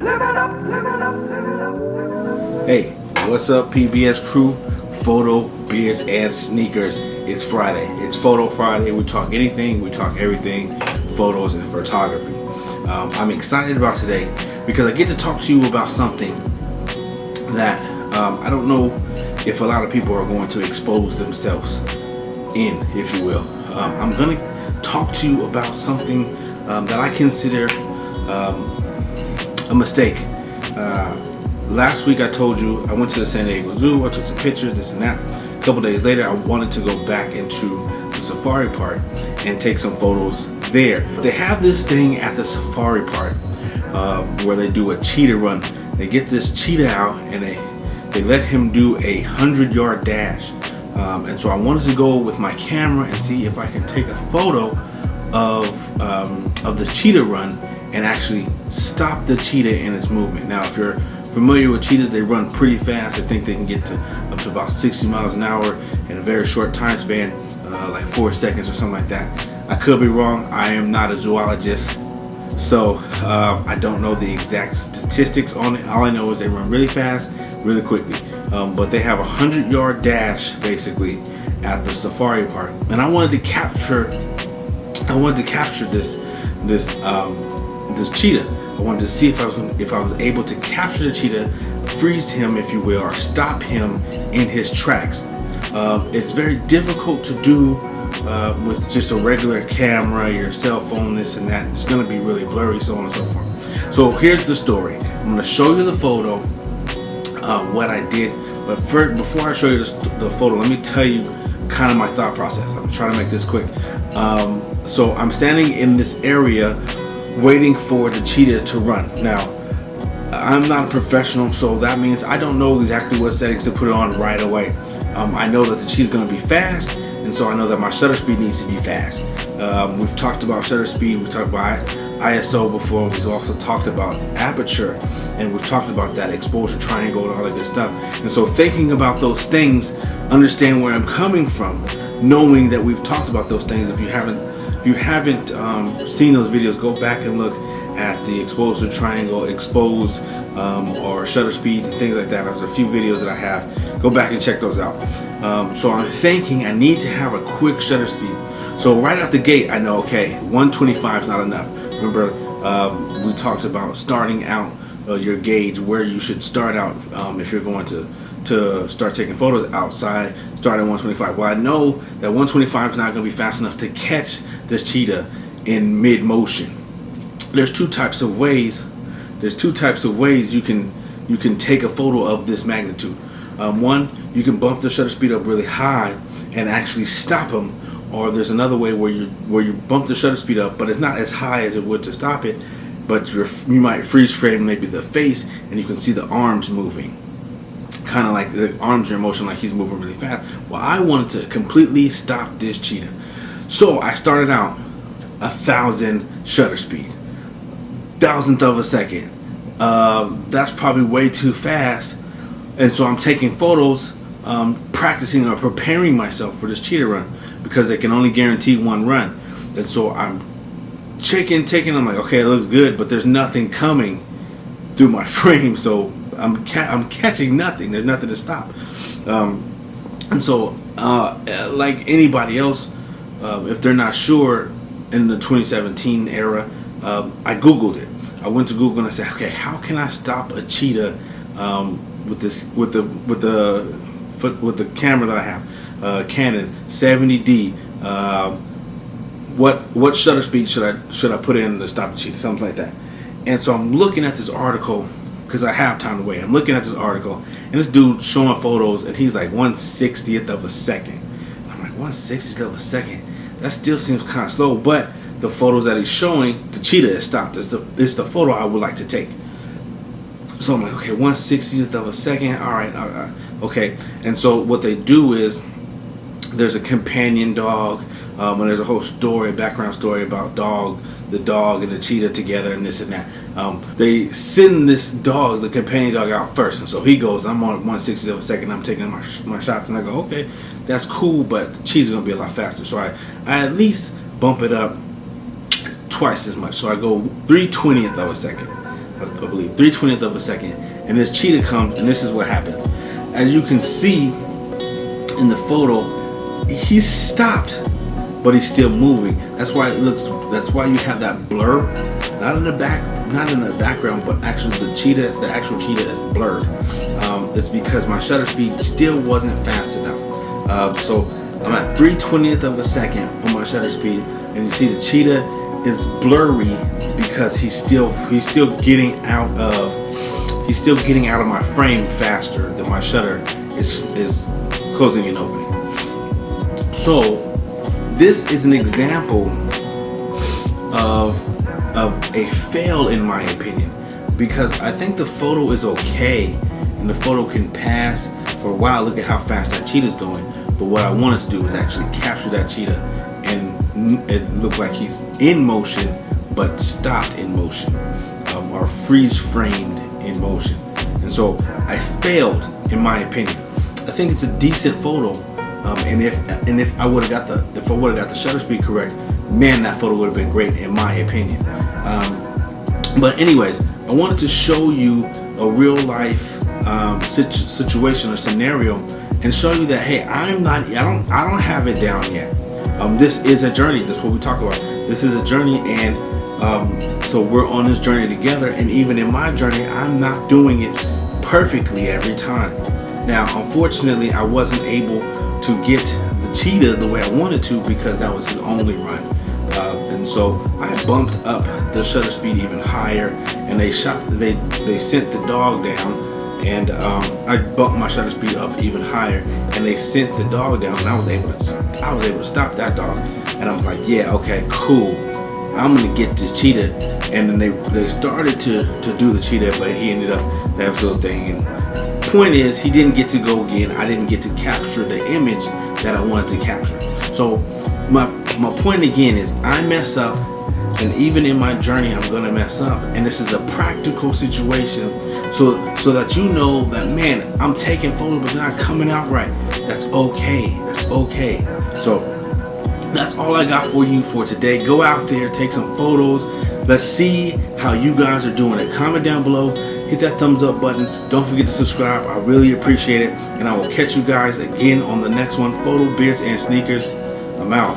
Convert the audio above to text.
Hey, what's up, PBS crew? Photo, beards, and sneakers. It's Friday. It's Foto Friday. We talk anything, we talk everything, photos and photography. I'm excited about today because I get to talk to you about something that I don't know if a lot of people are going to expose themselves in, if you will. I'm going to talk to you about something that I consider a mistake. Last week I told you I went to the San Diego Zoo, I took some pictures, this and that. A couple days later I wanted to go back into the safari park and take some photos there. They have this thing at the safari park where they do a cheetah run. They get this cheetah out and they let him do a 100-yard dash. And so I wanted to go with my camera and see if I can take a photo of this cheetah run and actually stop the cheetah in its movement. Now, if you're familiar with cheetahs, they run pretty fast. I think they can get to up to about 60 miles an hour in a very short time span, like 4 seconds or something like that. I could be wrong. I am not a zoologist, so I don't know the exact statistics on it. All I know is they run really fast, really quickly. But they have a 100-yard dash basically at the safari park, and I wanted to capture this cheetah. I wanted to see if I was able to capture the cheetah, freeze him, if you will, or stop him in his tracks. It's very difficult to do with just a regular camera, your cell phone, this and that. It's going to be really blurry, so on and so forth. So here's the story. I'm going to show you the photo, what I did. But first, before I show you the photo, let me tell you kind of my thought process. I'm trying to make this quick. So I'm standing in this area waiting for the cheetah to run. Now, I'm not a professional, so that means I don't know exactly what settings to put it on right away. I know that the cheetah's going to be fast, and so I know that my shutter speed needs to be fast. We've talked about shutter speed, we've talked about ISO before, we've also talked about aperture, and we've talked about that exposure triangle and all that good stuff. And so thinking about those things, understand where I'm coming from, knowing that we've talked about those things. If you haven't seen those videos, go back and look at the exposure triangle, expose, or shutter speeds and things like that. There's a few videos that I have. Go back and check those out. So I'm thinking I need to have a quick shutter speed. So right out the gate, I know, okay, 125 is not enough. Remember, we talked about starting out your gauge, where you should start out if you're going to start taking photos outside. Start at 125. Well, I know that 125 is not going to be fast enough to catch this cheetah in mid-motion. There's two types of ways you can take a photo of this magnitude. One, you can bump the shutter speed up really high and actually stop him, or there's another way where you bump the shutter speed up, but it's not as high as it would to stop it, but you might freeze frame maybe the face and you can see the arms moving, kind of like the arms are in motion, like he's moving really fast. Well, I wanted to completely stop this cheetah, so I started out 1,000 shutter speed, 1,000th of a second. That's probably way too fast, and so I'm taking photos, practicing or preparing myself for this cheetah run, because they can only guarantee one run. And so I'm taking, I'm like, okay, it looks good, but there's nothing coming through my frame, so I'm catching nothing. There's nothing to stop. And so like anybody else, if they're not sure, in the 2017 era, I Googled it. I went to Google and I said, okay, how can I stop a cheetah with the camera that I have, Canon 70D? What shutter speed should I put in to stop the cheetah? Something like that. And so I'm looking at this article because I have time to wait. I'm looking at this article and this dude showing photos and he's like 1/60th of a second. I'm like, 1/60th of a second? That still seems kind of slow, but the photos that he's showing, the cheetah is stopped. It's the photo I would like to take. So I'm like, okay, 1/60th of a second. All right, okay. And so what they do is there's a companion dog, and there's a whole story, background story about the dog and the cheetah together and this and that. They send this dog, the companion dog, out first, and so he goes. I'm on 1/60th of a second. I'm taking my shots, and I go, okay, that's cool, but the cheetah's gonna be a lot faster. So I at least bump it up twice as much. So I go 3/20th of a second. I believe 3/20th of a second, and this cheetah comes, and this is what happens. As you can see in the photo, he's stopped, but he's still moving. That's why it looks. That's why you have that blur, not in the background, but actually the actual cheetah is blurred. It's because my shutter speed still wasn't fast enough. So I'm at 3/20th of a second on my shutter speed, and you see the cheetah is blurry because he's still getting out of my frame faster than my shutter is closing and opening. So this is an example of a fail in my opinion, because I think the photo is okay and the photo can pass for a while. Look at how fast that cheetah's going. But what I wanted to do was actually capture that cheetah, and it looked like he's in motion but stopped in motion, or freeze framed in motion. And so I failed in my opinion. I think it's a decent photo, and if I would have got the shutter speed correct, man, that photo would have been great in my opinion. But anyways, I wanted to show you a real life situation or scenario, and show you that hey, I don't have it down yet. This is a journey. That's what we talk about. This is a journey, and so we're on this journey together. And even in my journey, I'm not doing it perfectly every time. Now, unfortunately, I wasn't able to get the cheetah the way I wanted to, because that was his only run. And so I bumped up the shutter speed even higher, and they sent the dog down. And I bumped my shutter speed up even higher, and they sent the dog down, and I was able to stop that dog. And I was like, yeah, okay, cool, I'm gonna get this cheetah. And then they started to do the cheetah, but he ended up that little thing. And point is, he didn't get to go again. I didn't get to capture the image that I wanted to capture. So my point again is, I mess up, and even in my journey I'm gonna mess up, and this is a practical situation, so that you know that, man, I'm taking photos but they're not coming out right. That's okay. So that's all I got for you for today. Go out there, take some photos. Let's see how you guys are doing it. Comment down below, hit that thumbs up button. Don't forget to subscribe. I really appreciate it, and I will catch you guys again on the next one. Photo, beards, and sneakers. I'm out.